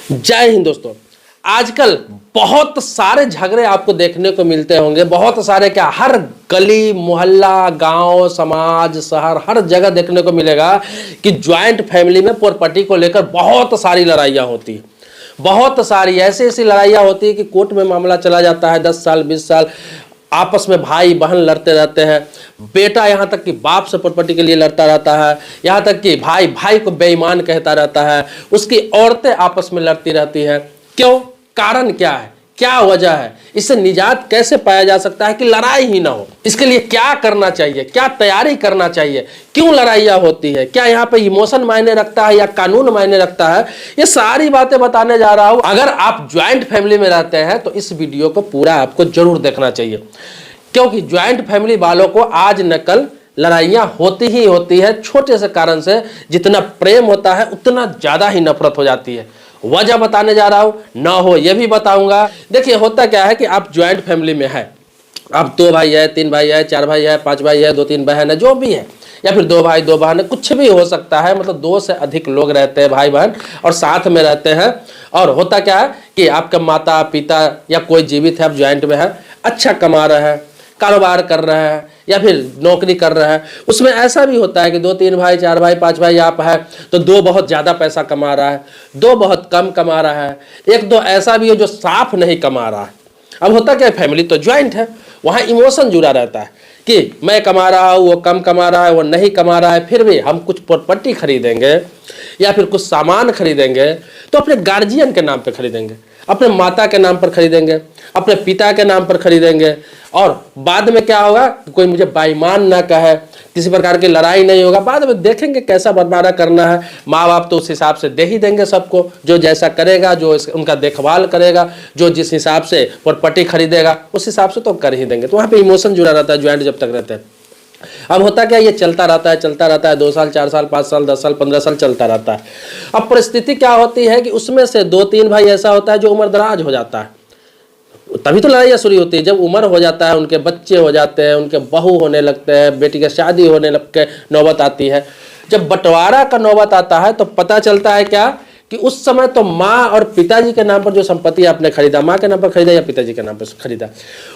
जय हिंद दोस्तों। आजकल बहुत सारे झगड़े आपको देखने को मिलते होंगे, बहुत सारे क्या, हर गली मोहल्ला गांव समाज शहर हर जगह देखने को मिलेगा कि ज्वाइंट फैमिली में प्रॉपर्टी को लेकर बहुत सारी लड़ाइयाँ होती है। बहुत सारी ऐसी ऐसी लड़ाइयाँ होती है कि कोर्ट में मामला चला जाता है, 10 साल 20 साल आपस में भाई बहन लड़ते रहते हैं। बेटा यहाँ तक कि बाप से प्रॉपर्टी के लिए लड़ता रहता है, यहाँ तक कि भाई भाई को बेईमान कहता रहता है, उसकी औरतें आपस में लड़ती रहती हैं। क्यों? कारण क्या है, क्या वजह है? इससे निजात कैसे पाया जा सकता है कि लड़ाई ही ना हो? इसके लिए क्या करना चाहिए, क्या तैयारी करना चाहिए, क्यों लड़ाइयाँ होती है, क्या यहाँ पे इमोशन मायने रखता है या कानून मायने रखता है, ये सारी बातें बताने जा रहा हूँ। अगर आप ज्वाइंट फैमिली में रहते हैं तो इस वीडियो को पूरा आपको जरूर देखना चाहिए, क्योंकि ज्वाइंट फैमिली वालों को आज न कल लड़ाइयाँ होती ही होती है। छोटे से कारण से जितना प्रेम होता है उतना ज़्यादा ही नफरत हो जाती है। वजह बताने जा रहा हूं, ना हो ये भी बताऊंगा। देखिए होता क्या है कि आप ज्वाइंट फैमिली में है, आप 2 भाई है, 3 भाई है, 4 भाई है, 5 भाई है, 2-3 बहन है, जो भी है, या फिर 2 भाई 2 बहन है, कुछ भी हो सकता है। मतलब 2 से अधिक लोग रहते हैं, भाई बहन, और साथ में रहते हैं। और होता क्या है कि आपका माता पिता या कोई जीवित है, आप ज्वाइंट में है, अच्छा कमा रहे हैं, कारोबार कर रहे हैं या फिर नौकरी कर रहा है। उसमें ऐसा भी होता है कि 2-3 भाई 4 भाई 5 भाई आप है तो 2 बहुत ज़्यादा पैसा कमा रहा है, 2 बहुत कम कमा रहा है, 1-2 ऐसा भी है जो साफ नहीं कमा रहा है। अब होता क्या है, फैमिली तो ज्वाइंट है, वहाँ इमोशन जुड़ा रहता है कि मैं कमा रहा हूँ, वो कम कमा रहा है, वो नहीं कमा रहा है, फिर भी हम कुछ प्रॉपर्टी खरीदेंगे या फिर कुछ सामान खरीदेंगे तो अपने गार्जियन के नाम पर खरीदेंगे, अपने माता के नाम पर खरीदेंगे, अपने पिता के नाम पर खरीदेंगे। और बाद में क्या होगा, कोई मुझे बेईमान ना कहे, किसी प्रकार की लड़ाई नहीं होगा। बाद में देखेंगे कैसा बंटवारा करना है, माँ बाप तो उस हिसाब से दे ही देंगे सबको, जो जैसा करेगा, जो उनका देखभाल करेगा, जो जिस हिसाब से प्रॉपर्टी खरीदेगा उस हिसाब से तो कर ही देंगे। तो वहाँ पे इमोशन जुड़ा रहता है ज्वाइंट जब तक रहते हैं। अब होता क्या, ये चलता रहता है 2 साल 4 साल 5 साल 10 साल 15 साल चलता रहता है। अब परिस्थिति क्या होती है कि उसमें से 2-3 भाई ऐसा होता है जो उम्र दराज हो जाता है, तभी तो लड़ाइयाँ शुरू होती है। जब उम्र हो जाता है, उनके बच्चे हो जाते हैं, उनके बहू होने लगते हैं, बेटी की शादी होने लग के नौबत आती है, जब बंटवारा का नौबत आता है तो पता चलता है क्या कि उस समय तो माँ और पिताजी के नाम पर जो संपत्ति आपने खरीदा, माँ के नाम पर खरीदा या पिताजी के नाम पर खरीदा,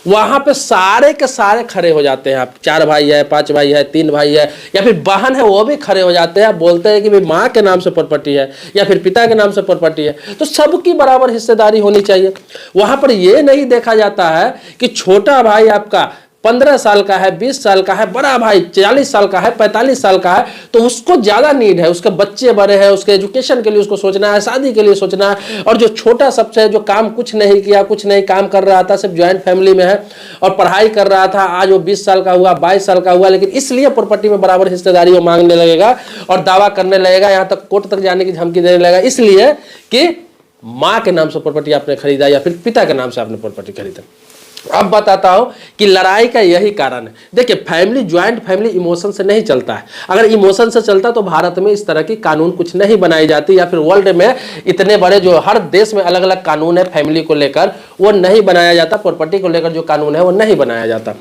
वहाँ पे सारे के सारे खड़े हो जाते हैं। आप 4 भाई है, 5 भाई है, 3 भाई है या फिर बहन है, वो भी खड़े हो जाते हैं, बोलते हैं कि भाई माँ के नाम से प्रॉपर्टी है या फिर पिता के नाम से प्रॉपर्टी है, तो सबकी बराबर हिस्सेदारी होनी चाहिए। वहाँ पर ये नहीं देखा जाता है कि छोटा भाई आपका 15 साल का है, 20 साल का है, बड़ा भाई 40 साल का है, 45 साल का है, तो उसको ज़्यादा नीड है, उसके बच्चे बड़े हैं, उसके एजुकेशन के लिए उसको सोचना है, शादी के लिए सोचना है। और जो छोटा सबसे, जो काम कुछ नहीं किया, कुछ नहीं काम कर रहा था, सिर्फ ज्वाइंट फैमिली में है और पढ़ाई कर रहा था, आज वो 20 साल का हुआ, 22 साल का हुआ, लेकिन इसलिए प्रॉपर्टी में बराबर हिस्सेदारी वो मांगने लगेगा और दावा करने लगेगा, यहाँ तक कोर्ट तक जाने की धमकी देने लगेगा, इसलिए कि माँ के नाम से प्रॉपर्टी आपने खरीदा या फिर पिता के नाम से आपने प्रॉपर्टी खरीदा। अब बताता हूं कि लड़ाई का यही कारण है। देखिए फैमिली, ज्वाइंट फैमिली इमोशन से नहीं चलता है। अगर इमोशन से चलता तो भारत में इस तरह की कानून कुछ नहीं बनाई जाती, या फिर वर्ल्ड में इतने बड़े, जो हर देश में अलग अलग कानून है फैमिली को लेकर, वो नहीं बनाया जाता। प्रॉपर्टी को लेकर जो कानून है वो नहीं बनाया जाता।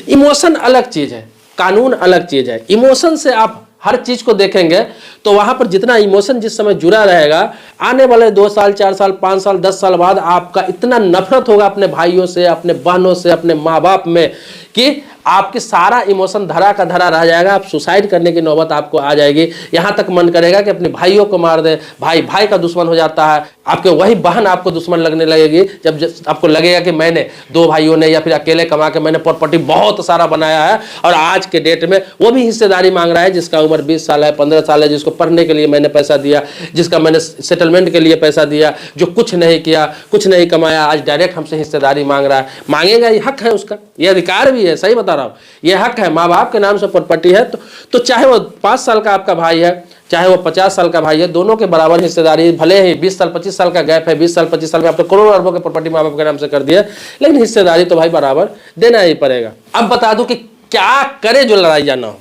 इमोशन अलग चीज है, कानून अलग चीज है। इमोशन से आप हर चीज को देखेंगे तो वहां पर जितना इमोशन जिस समय जुड़ा रहेगा, आने वाले 2 साल 4 साल 5 साल 10 साल बाद आपका इतना नफरत होगा अपने भाइयों से, अपने बहनों से, अपने माँ बाप में, कि आपकी सारा इमोशन धरा का धरा रह जाएगा। आप सुसाइड करने की नौबत आपको आ जाएगी। यहाँ तक मन करेगा कि अपने भाइयों को मार दे, भाई भाई का दुश्मन हो जाता है, आपके वही बहन आपको दुश्मन लगने लगेगी। जब आपको लगेगा कि मैंने 2 भाइयों ने या फिर अकेले कमा के मैंने प्रॉपर्टी बहुत सारा बनाया है और आज के डेट में वो भी हिस्सेदारी मांग रहा है, जिसका उम्र 20 साल है, 15 साल है, जिसको पढ़ने के लिए मैंने पैसा दिया, जिसका मैंने सेटलमेंट के लिए पैसा दिया, जो कुछ नहीं किया, कुछ नहीं कमाया, आज डायरेक्ट हमसे हिस्सेदारी मांग रहा है। मांगेगा, ये हक है उसका, ये अधिकार भी है, सही बता रहा हूँ, ये हक है। माँ बाप के नाम से प्रॉपर्टी है तो चाहे वो 5 साल का आपका भाई है, चाहे वो 50 साल का भाई है, दोनों के बराबर हिस्सेदारी। भले ही 20 साल 25 साल का गैप है, 20 साल 25 साल में आपने करोड़ों अरबों की प्रॉपर्टी माँ बाप के नाम से कर दिया, लेकिन हिस्सेदारी तो भाई बराबर देना ही पड़ेगा। अब बता दूं कि क्या करे जो लड़ाई ना हो।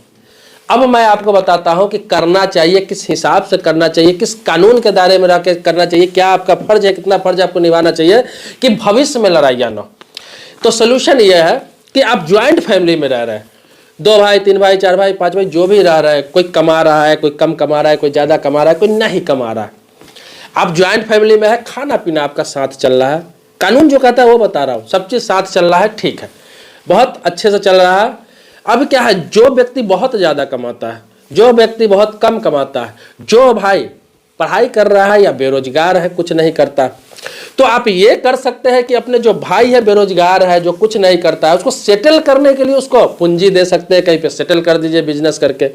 अब मैं आपको बताता हूं कि करना चाहिए, किस हिसाब से करना चाहिए, किस कानून के दायरे में रह के करना चाहिए, क्या आपका फर्ज है, कितना फर्ज आपको निभाना चाहिए कि भविष्य में लड़ाइयाँ ना हो। तो सोल्यूशन ये है कि आप ज्वाइंट फैमिली में रह रहे हैं, 2 भाई 3 भाई 4 भाई 5 भाई जो भी रह रहा है, कोई कमा रहा है, कोई कम कमा रहा है, कोई ज़्यादा कमा रहा है, कोई नहीं कमा रहा है। आप ज्वाइंट फैमिली में है, खाना पीना आपका साथ चल रहा है, कानून जो कहता है वो बता रहा हूँ, सब चीज साथ चल रहा है, ठीक है, बहुत अच्छे से चल रहा है। अब क्या है, जो व्यक्ति बहुत ज्यादा कमाता है, जो व्यक्ति बहुत कम कमाता है, जो भाई पढ़ाई कर रहा है या बेरोजगार है, कुछ नहीं करता, तो आप ये कर सकते हैं कि अपने जो भाई है बेरोजगार है, जो कुछ नहीं करता है, उसको सेटल करने के लिए उसको पूंजी दे सकते हैं, कहीं पे सेटल कर दीजिए बिजनेस करके,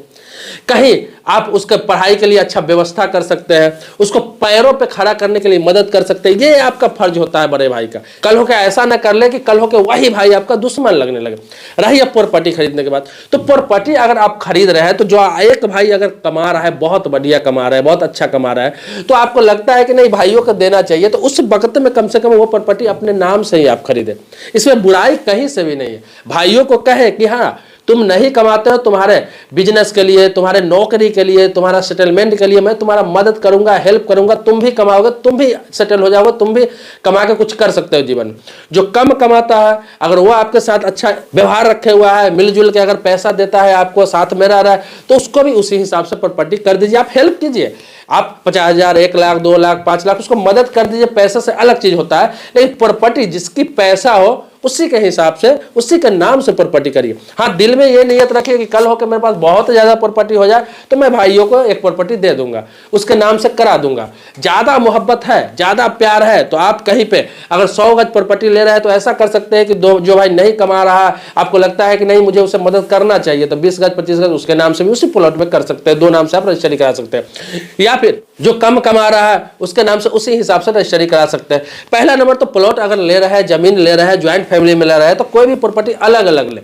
कहीं आप उसके पढ़ाई के लिए अच्छा व्यवस्था कर सकते हैं, उसको पैरों पे खड़ा करने के लिए मदद कर सकते हैं। ये आपका फर्ज होता है बड़े भाई का। कल होकर ऐसा ना कर ले कि कल होकर वही भाई आपका दुश्मन लगने लगे। रही अब प्रॉपर्टी खरीदने के बाद, तो प्रॉपर्टी अगर आप खरीद रहे हैं, तो जो एक भाई अगर कमा रहा है, बहुत बढ़िया कमा रहा है, बहुत अच्छा कमा रहा है, तो आपको लगता है कि नहीं भाइयों को देना चाहिए, तो उस वक्त में कम से कम वो प्रॉपर्टी अपने नाम से ही आप खरीदें। इसमें बुराई कहीं से भी नहीं है। भाइयों को कहे कि हाँ तुम नहीं कमाते हो, तुम्हारे बिजनेस के लिए, तुम्हारे नौकरी के लिए, तुम्हारा सेटलमेंट के लिए मैं तुम्हारा मदद करूंगा, हेल्प करूंगा, तुम भी कमाओगे, तुम भी सेटल हो जाओगे, तुम भी कमा के कुछ कर सकते हो जीवन में। जो कम कमाता है, अगर वो आपके साथ अच्छा व्यवहार रखे हुआ है, मिलजुल के अगर पैसा देता है, आपको साथ में रह रहा है, तो उसको भी उसी हिसाब से प्रॉपर्टी कर दीजिए। आप हेल्प कीजिए, आप 50,000, 1 लाख, 2 लाख, 5 लाख उसको मदद कर दीजिए। पैसे से अलग चीज होता है, लेकिन प्रॉपर्टी जिसकी पैसा हो उसी के हिसाब से, उसी के नाम से प्रॉपर्टी करिए। हाँ, दिल में ये नियत रखिए कि कल होकर मेरे पास बहुत ज्यादा प्रॉपर्टी हो जाए तो मैं भाइयों को एक प्रॉपर्टी दे दूंगा, उसके नाम से करा दूंगा। ज्यादा मोहब्बत है, ज्यादा प्यार है, तो आप कहीं पे अगर 100 गज प्रॉपर्टी ले रहे हैं तो ऐसा कर सकते हैं कि जो भाई नहीं कमा रहा, आपको लगता है कि नहीं मुझे उसे मदद करना चाहिए, तो 20 गज 25 गज उसके नाम से भी उसी प्लॉट में कर सकते हैं, 2 नाम से आप रजिस्ट्री करा सकते हैं। या फिर जो कम कमा रहा है उसके नाम से उसी हिसाब से रजिस्ट्री करा सकते हैं। पहला नंबर तो प्लॉट अगर ले रहा है, जमीन ले रहा है, ज्वाइंट फैमिली में ले रहा है, तो कोई भी प्रॉपर्टी अलग अलग ले।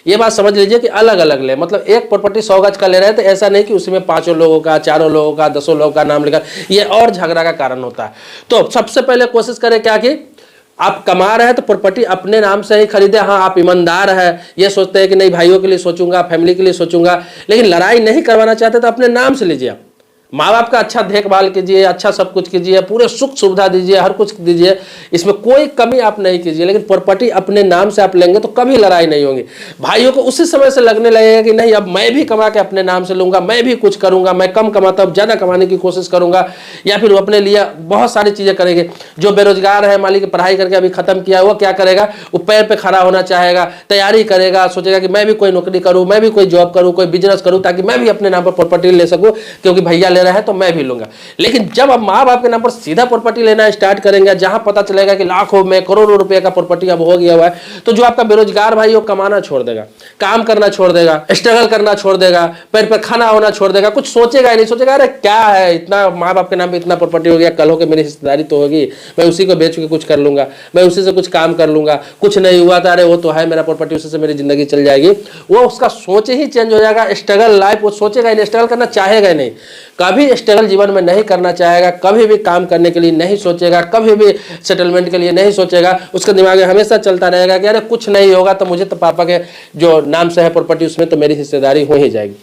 ये बात समझ लीजिए कि अलग अलग ले, मतलब एक प्रॉपर्टी 100 गज का ले रहे हैं तो ऐसा नहीं कि उसमें 5 लोगों का, 4 लोगों का, 10 लोगों का नाम लिखा, ये और झगड़ा का कारण होता है। तो सबसे पहले कोशिश करें क्या कि आप कमा रहे हैं तो प्रॉपर्टी अपने नाम से ही खरीदे। हाँ, आप ईमानदार है, ये सोचते हैं कि नहीं भाइयों के लिए सोचूंगा, फैमिली के लिए सोचूंगा, लेकिन लड़ाई नहीं करवाना चाहते तो अपने नाम से लीजिए। आप माँ बाप का अच्छा देखभाल कीजिए, अच्छा सब कुछ कीजिए, पूरे सुख सुविधा दीजिए, हर कुछ दीजिए, इसमें कोई कमी आप नहीं कीजिए, लेकिन प्रॉपर्टी अपने नाम से आप लेंगे तो कभी लड़ाई नहीं होगी। भाइयों को उसी समय से लगने लगेगा कि नहीं अब मैं भी कमा के अपने नाम से लूंगा, मैं भी कुछ करूंगा, मैं कम कमाता हूं ज्यादा कमाने की कोशिश करूंगा, या फिर वो अपने लिए बहुत सारी चीजें करेंगे। जो बेरोजगार है, मान लीजिए पढ़ाई करके अभी खत्म किया, वो क्या करेगा, वो पैर पे खड़ा होना चाहेगा, तैयारी करेगा, सोचेगा कि मैं भी कोई नौकरी करूं, मैं भी कोई जॉब करूं, कोई बिजनेस करूं, ताकि मैं भी अपने नाम पर प्रॉपर्टी ले सकूं, क्योंकि भैया ले रहा है तो मैं भी लूंगा। लेकिन जब अब माँ बाप के नाम पर सीधा प्रॉपर्टी लेना स्टार्ट करेंगे, जहां पता चलेगा कि लाखों में, करोड़ों रुपए का प्रॉपर्टी अब हो गया हुआ है, तो जो आपका बेरोजगार भाई वो कमाना छोड़ देगा, काम करना छोड़ देगा, स्ट्रगल करना छोड़ देगा, पैर पर खाना होना छोड़ देगा, कुछ सोचेगा ही नहीं, सोचेगा अरे क्या है, इतना माँ बाप के नाम पर इतना प्रॉपर्टी हो गया, कल होकर मेरी हिस्सेदारी तो होगी, मैं उसी को बेच के कुछ कर लूंगा, मैं उसी से कुछ काम कर लूंगा, कुछ नहीं हुआ था, अरे वो तो है मेरा प्रॉपर्टी, उसी से मेरी जिंदगी चल जाएगी। वो उसका सोच ही चेंज हो जाएगा। स्ट्रगल लाइफ वो सोचेगा ही नहीं, स्ट्रगल करना चाहेगा ही नहीं, कभी स्ट्रगल जीवन में नहीं करना चाहेगा, कभी भी काम करने के लिए नहीं सोचेगा, कभी भी सेटलमेंट के लिए नहीं सोचेगा। उसके दिमाग में हमेशा चलता रहेगा कि अरे कुछ नहीं होगा तो मुझे तो पापा के जो नाम से है प्रॉपर्टी उसमें तो मेरी हिस्सेदारी हो ही जाएगी।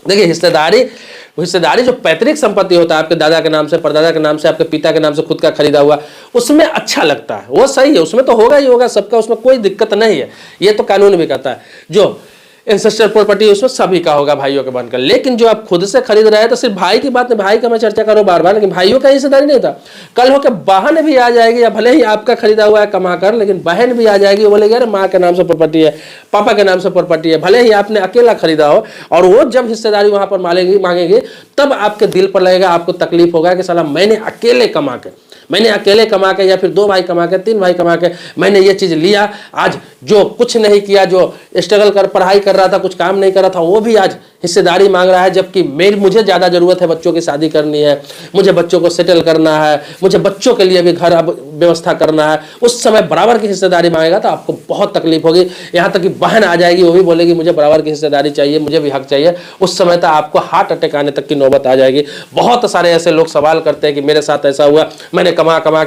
देखिए हिस्सेदारी जो पैतृक संपत्ति होता है, आपके दादा के नाम से, परदादा के नाम से, आपके पिता के नाम से खुद का खरीदा हुआ, उसमें अच्छा लगता है, वो सही है, उसमें तो होगा ही होगा सबका, उसमें कोई दिक्कत नहीं है, ये तो कानून भी कहता है। जो एंसेस्टर प्रॉपर्टी उसमें सभी का होगा भाइयों के बनकर। लेकिन जो आप खुद से खरीद रहे हैं तो सिर्फ भाई की बात नहीं, भाई का मैं चर्चा करो बार बार, लेकिन भाइयों का हिस्सेदारी नहीं था। कल होकर बहन भी आ जाएगी, या भले ही आपका खरीदा हुआ है कमाकर, लेकिन बहन भी आ जाएगी, वो बोलेगी अरे माँ के नाम से प्रॉपर्टी है, पापा के नाम से प्रॉपर्टी है, भले ही आपने अकेला खरीदा हो, और वो जब हिस्सेदारी वहां पर मांगेगी तब आपके दिल पर लगेगा, आपको तकलीफ होगा कि साला मैंने अकेले कमा के या फिर 2 भाई कमा के, 3 भाई कमा के मैंने ये चीज लिया, आज जो कुछ नहीं किया, जो स्ट्रगल कर पढ़ाई कर रहा था, कुछ काम नहीं कर रहा था, वो भी आज हिस्सेदारी मांग रहा है, जबकि मुझे ज्यादा जरूरत है, बच्चों की शादी करनी है, मुझे बच्चों को सेटल करना है, मुझे बच्चों के लिए भी घर अब व्यवस्था करना है। उस समय बराबर की हिस्सेदारी मांगेगा तो आपको बहुत तकलीफ होगी। यहाँ तक कि बहन आ जाएगी, वो भी बोलेगी मुझे बराबर की हिस्सेदारी चाहिए, मुझे भी हक चाहिए। उस समय तक आपको हार्ट अटैक आने तक की नौबत आ जाएगी। बहुत सारे ऐसे लोग सवाल करते हैं कि मेरे साथ ऐसा हुआ, मैंने कमा कमा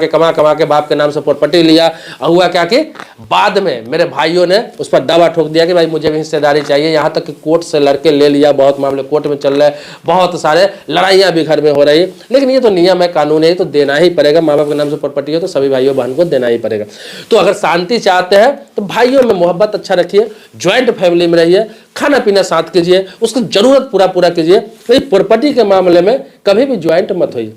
के बाप के नाम से प्रॉपर्टी लिया, हुआ क्या कि बाद में मेरे भाइयों ने उस पर दावा ठोक दिया कि भाई मुझे भी हिस्सेदारी चाहिए। यहाँ तक कि कोर्ट से लड़के ले लिया, बहुत मामले कोर्ट में चल रहे हैं, बहुत सारे लड़ाइयाँ भी घर में हो रही है, लेकिन ये तो नियम है, कानून है, तो देना ही पड़ेगा। माँ बाप के नाम से प्रॉपर्टी हो तो सभी भाइयों बहन को देना ही पड़ेगा। तो अगर शांति चाहते हैं तो भाइयों में मोहब्बत अच्छा रखिए, ज्वाइंट फैमिली में रहिए, खाना पीना साथ कीजिए, उसकी जरूरत पूरा कीजिए। प्रॉपर्टी के मामले में कभी भी ज्वाइंट मत होइए।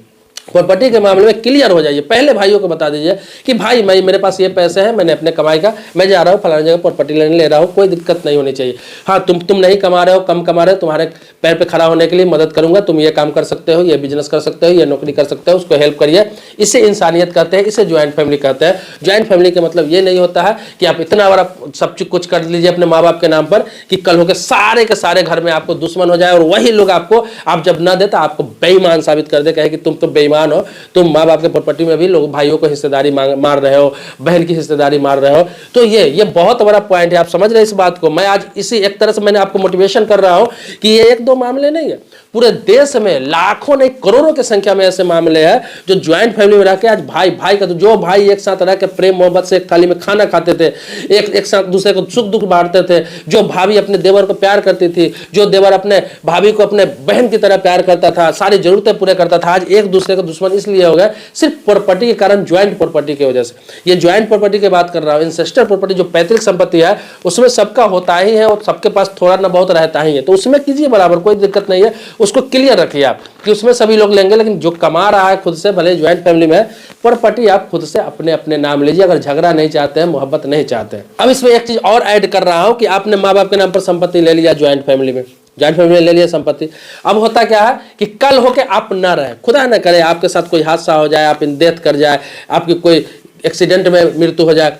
प्रॉपर्टी के मामले में क्लियर हो जाइए। पहले भाइयों को बता दीजिए कि भाई मेरे पास ये पैसे हैं, मैंने अपने कमाई का, मैं जा रहा हूँ फलानी जगह प्रॉपर्टी लेने ले रहा हूँ, कोई दिक्कत नहीं होनी चाहिए। हाँ, तुम नहीं कमा रहे हो, कम कमा रहे हो, तुम्हारे पैर पे खड़ा होने के लिए मदद करूंगा, तुम ये काम कर सकते हो, ये बिजनेस कर सकते हो, ये नौकरी कर सकते हो, उसको हेल्प करिए। इसे इंसानियत कहते हैं, इसे ज्वाइंट फैमिली कहते हैं। ज्वाइंट फैमिली का मतलब ये नहीं होता है कि आप इतना बड़ा सब कुछ कर लीजिए अपने माँ बाप के नाम पर कि कल होकर सारे के सारे घर में आपको दुश्मन हो जाए और वही लोग आपको, आप जब ना देता आपको बेईमान साबित कर दे, कहे कि तुम तो बेईमान हो, तुम माँ बाप के प्रॉपर्टी में भी लोग भाइयों को हिस्सेदारी मार रहे हो, बहन की हिस्सेदारी मार रहे हो। तो ये बहुत बड़ा पॉइंट है, आप समझ रहे हैं इस बात को। मैं आज इसी एक तरह से मैंने आपको मोटिवेशन कर रहा हूं कि ये एक दो मामले नहीं है, पूरे देश में लाखों नहीं करोड़ों की संख्या में ऐसे मामले हैं जो ज्वाइंट फैमिली में रह के आज भाई भाई का, तो जो भाई एक साथ रह के प्रेम मोहब्बत से एक थाली में खाना खाते थे, एक साथ दूसरे को सुख दुख बांटते थे, जो भाभी अपने देवर को प्यार करती थी, जो देवर अपने भाभी को अपने बहन की तरह प्यार करता था, सारी जरूरतें पूरे करता था, आज एक दूसरे को दुश्मन इसलिए हो गए सिर्फ प्रॉपर्टी के कारण, ज्वाइंट प्रॉपर्टी की वजह से। ये ज्वाइंट प्रॉपर्टी की बात कर रहा हूं, इंसेस्टर प्रॉपर्टी जो पैतृक संपत्ति है उसमें सबका होता ही है और सबके पास थोड़ा ना बहुत रहता ही है, तो उसमें कीजिए बराबर, कोई दिक्कत नहीं है। उसको क्लियर रखिए आप कि उसमें सभी लोग लेंगे, लेकिन जो कमा रहा है खुद से, भले ज्वाइंट फैमिली में, प्रॉपर्टी आप खुद से अपने अपने नाम लीजिए, अगर झगड़ा नहीं चाहते हैं, मोहब्बत नहीं चाहते हैं। अब इसमें एक चीज और ऐड कर रहा हूं कि आपने माँ बाप के नाम पर संपत्ति ले लिया ज्वाइंट फैमिली में, ज्वाइंट फैमिली ले लिया संपत्ति, अब होता क्या है कि कल होके आप ना रहे, खुदा ना करे आपके साथ कोई हादसा हो जाए, आप इन डेथ कर जाए, आपकी कोई एक्सीडेंट में मृत्यु हो जाए,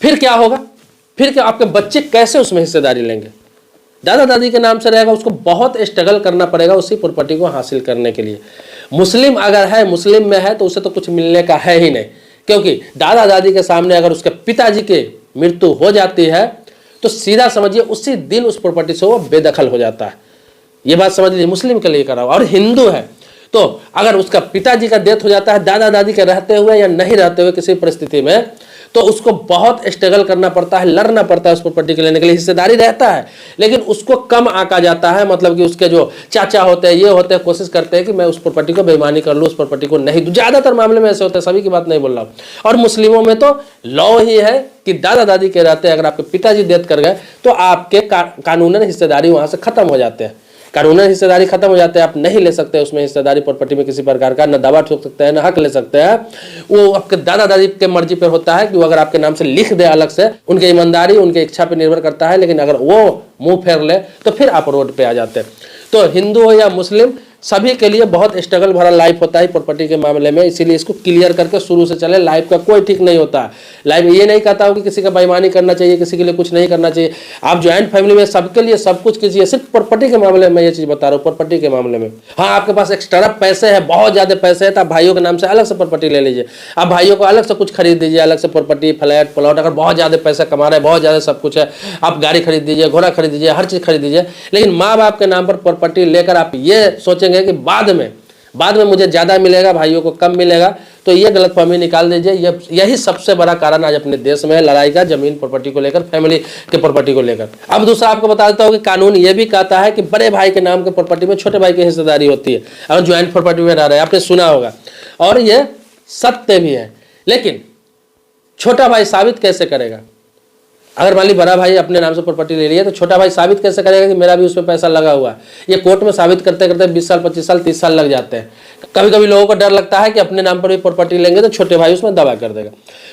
फिर क्या होगा? फिर क्या आपके बच्चे कैसे उसमें हिस्सेदारी लेंगे? दादा दादी के नाम से रहेगा, उसको बहुत स्ट्रगल करना पड़ेगा उसी प्रॉपर्टी को हासिल करने के लिए। मुस्लिम अगर है, मुस्लिम में है, तो उसे तो कुछ मिलने का है ही नहीं, क्योंकि दादा दादी के सामने अगर उसके पिताजी की मृत्यु हो जाती है तो सीधा समझिए उसी दिन उस प्रॉपर्टी से वो बेदखल हो जाता है। ये बात समझ लीजिए, मुस्लिम के लिए कर रहा हूं। और हिंदू है तो अगर उसका पिताजी का डेथ हो जाता है दादा दादी के रहते हुए या नहीं रहते हुए किसी परिस्थिति में, तो उसको बहुत स्ट्रगल करना पड़ता है, लड़ना पड़ता है उस प्रॉपर्टी के लेने के लिए। हिस्सेदारी रहता है लेकिन उसको कम आंका जाता है, मतलब कि उसके जो चाचा होते हैं, ये होते हैं, कोशिश करते हैं कि मैं उस प्रॉपर्टी को बेईमानी कर लूँ, उस प्रॉपर्टी को नहीं दूं। ज्यादातर मामले में ऐसे होते हैं, सभी की बात नहीं बोल रहा हूँ। और मुस्लिमों में तो लॉ ही है कि दादा दादी के रहते अगर आपके पिताजी डेथ कर गए तो आपके कानूनन हिस्सेदारी वहां से खत्म हो जाते हैं, कानूनन हिस्सेदारी खत्म हो जाते हैं, आप नहीं ले सकते उसमें हिस्सेदारी प्रॉपर्टी में किसी प्रकार का, न दावा ठोक सकते हैं, न हक ले सकते हैं। वो आपके दादा दादी के मर्जी पर होता है कि वो अगर आपके नाम से लिख दे अलग से, उनकी ईमानदारी उनकी इच्छा पर निर्भर करता है, लेकिन अगर वो मुंह फेर ले तो फिर आप रोड पे आ जाते हैं। तो हिंदू हो या मुस्लिम, सभी के लिए बहुत स्ट्रगल भरा लाइफ होता है प्रॉपर्टी के मामले में, इसीलिए इसको क्लियर करके शुरू से चले। लाइफ का कोई ठीक नहीं होता। लाइफ ये नहीं कहता हूँ कि किसी का बेईमानी करना चाहिए, किसी के लिए कुछ नहीं करना चाहिए। आप ज्वाइंट फैमिली में सबके लिए सब कुछ कीजिए, सिर्फ प्रॉपर्टी के मामले में ये चीज बता रहा हूँ। प्रॉपर्टी के मामले में हाँ, आपके पास एक्स्ट्रा पैसे है, बहुत ज्यादा पैसे है, तो आप भाइयों के नाम से अलग से प्रॉपर्टी ले लीजिए, आप भाइयों को अलग से कुछ खरीद दीजिए, अलग से प्रॉपर्टी, फ्लैट प्लॉट। अगर बहुत ज्यादा पैसा कमा रहे हैं, बहुत ज्यादा सब कुछ है, आप गाड़ी खरीद दीजिए, घोड़ा खरीद दीजिए, हर चीज खरीद दीजिए। लेकिन माँ बाप के नाम पर प्रॉपर्टी लेकर आप ये सोचेंगे कि बाद में मुझे ज्यादा मिलेगा, भाइयों को कम मिलेगा, तो ये गलतफहमी निकाल दीजिए। यही सबसे बड़ा कारण आज अपने देश में है लड़ाई का, जमीन प्रॉपर्टी को लेकर, फैमिली के प्रॉपर्टी को लेकर। अब दूसरा आपको बता देता हूँ कि कानून ये भी कहता है कि बड़े भाई के नाम के प्रॉपर्टी में छोटे भाई की हिस्सेदारी होती है अगर ज्वाइंट प्रॉपर्टी में रह रहे हैं, आपने सुना होगा और ये सत्य भी है। लेकिन छोटा भाई साबित कैसे करेगा? अगर मान ली बड़ा भाई अपने नाम से प्रॉपर्टी ले लिया तो छोटा भाई साबित कैसे करेगा कि मेरा भी उसमें पैसा लगा हुआ है? ये कोर्ट में साबित करते करते 20 साल 25 साल 30 साल लग जाते हैं। कभी कभी लोगों को डर लगता है कि अपने नाम पर भी प्रॉपर्टी लेंगे तो छोटे भाई उसमें दावा कर देगा।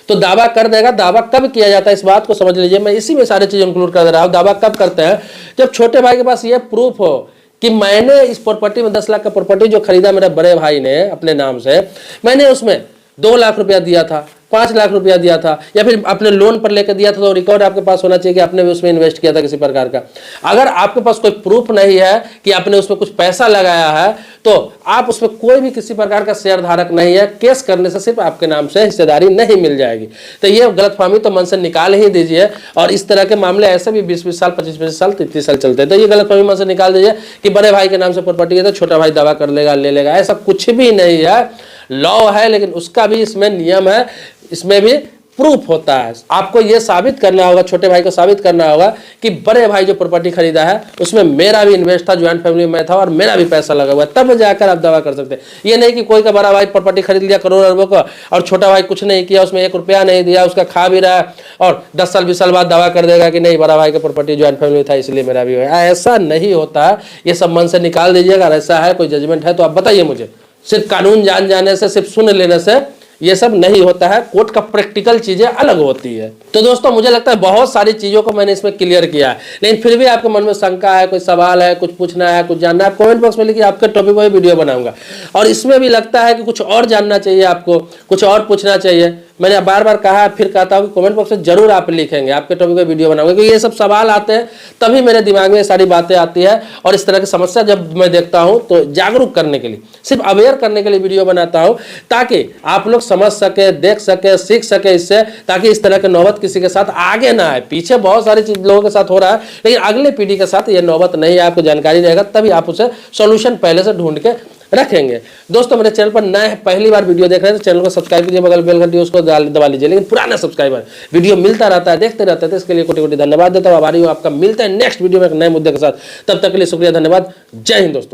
तो दावा कर देगा, दावा कब किया जाता है इस बात को समझ लीजिए, मैं इसी में सारी चीज इंक्लूड कर दे रहा हूँ। दावा कब करते हैं? जब छोटे भाई के पास ये प्रूफ हो कि मैंने इस प्रॉपर्टी में 10 लाख का प्रॉपर्टी जो खरीदा मेरे बड़े भाई ने अपने नाम से, मैंने उसमें 2 लाख रुपया दिया था, 5 लाख रुपया दिया था, या फिर आपने लोन पर लेकर दिया था, तो रिकॉर्ड आपके पास होना चाहिए कि आपने भी उसमें इन्वेस्ट किया था किसी प्रकार का। अगर आपके पास कोई प्रूफ नहीं है कि आपने उसमें कुछ पैसा लगाया है तो आप उसमें कोई भी किसी प्रकार का शेयर धारक नहीं है। केस करने से सिर्फ आपके नाम से हिस्सेदारी नहीं मिल जाएगी। तो ये गलतफहमी तो मन से निकाल ही दीजिए। और इस तरह के मामले ऐसे भी 20-20 साल 25-25 साल 30 साल चलते हैं। तो ये गलतफहमी मन से निकाल दीजिए कि बड़े भाई के नाम से प्रॉपर्टी है तो छोटा भाई दावा कर लेगा, ले लेगा, ऐसा कुछ भी नहीं है। लॉ है लेकिन उसका भी इसमें नियम है, इसमें भी प्रूफ होता है। आपको यह साबित करना होगा, छोटे भाई को साबित करना होगा कि बड़े भाई जो प्रॉपर्टी खरीदा है उसमें मेरा भी इन्वेस्ट था, ज्वाइंट फैमिली में था और मेरा भी पैसा लगा हुआ है, तब जाकर आप दावा कर सकते हैं। ये नहीं कि कोई का बड़ा भाई प्रॉपर्टी खरीद लिया करोड़ अरबों का और छोटा भाई कुछ नहीं किया, उसमें 1 रुपया नहीं दिया, उसका खा भी रहा है और 10 साल 20 साल बाद दावा कर देगा कि नहीं बड़ा भाई का प्रॉपर्टी ज्वाइंट फैमिली था इसलिए मेरा भी हुआ। ऐसा नहीं होता है, ये सब मन से निकाल दीजिएगा। ऐसा है कोई जजमेंट है तो आप बताइए मुझे, सिर्फ कानून जान जाने से, सिर्फ सुन लेने से ये सब नहीं होता है। कोर्ट का प्रैक्टिकल चीजें अलग होती है। तो दोस्तों मुझे लगता है बहुत सारी चीजों को मैंने इसमें क्लियर किया है, लेकिन फिर भी आपके मन में शंका है, कोई सवाल है, कुछ पूछना है, कुछ जानना है, आप कमेंट बॉक्स में लिखिए, आपके टॉपिक पर वीडियो बनाऊंगा। और इसमें भी लगता है कि कुछ और जानना चाहिए, आपको कुछ और पूछना चाहिए, मैंने बार बार कहा, फिर कहता हूँ कि कमेंट बॉक्स में जरूर आप लिखेंगे, आपके टॉपिक पर वीडियो बनाऊंगा। क्योंकि ये सब सवाल आते हैं तभी मेरे दिमाग में ये सारी बातें आती है, और इस तरह की समस्या जब मैं देखता हूँ तो जागरूक करने के लिए, सिर्फ अवेयर करने के लिए वीडियो बनाता हूँ, ताकि आप लोग समझ सके, देख सके, सीख सके इससे, ताकि इस तरह की नौबत किसी के साथ आगे ना आए। पीछे बहुत सारी चीज लोगों के साथ हो रहा है, लेकिन अगले पीढ़ी के साथ ये नौबत नहीं है, आपको जानकारी रहेगा, तभी आप उसे सॉल्यूशन पहले से ढूंढ के रखेंगे। दोस्तों मेरे चैनल पर नए पहली बार वीडियो देख रहे हैं तो चैनल को सब्सक्राइब कीजिए, बगल बेल घंटी उसको दबा लीजिए। लेकिन पुराना सब्सक्राइबर वीडियो मिलता रहता है, देखते रहते हैं, तो इसके लिए कोटि कोटि धन्यवाद देता हूं, आभारी हूं आपका। मिलते हैं नेक्स्ट वीडियो में एक नए मुद्दे के साथ, तब तक के लिए शुक्रिया, धन्यवाद, जय हिंद दोस्तों।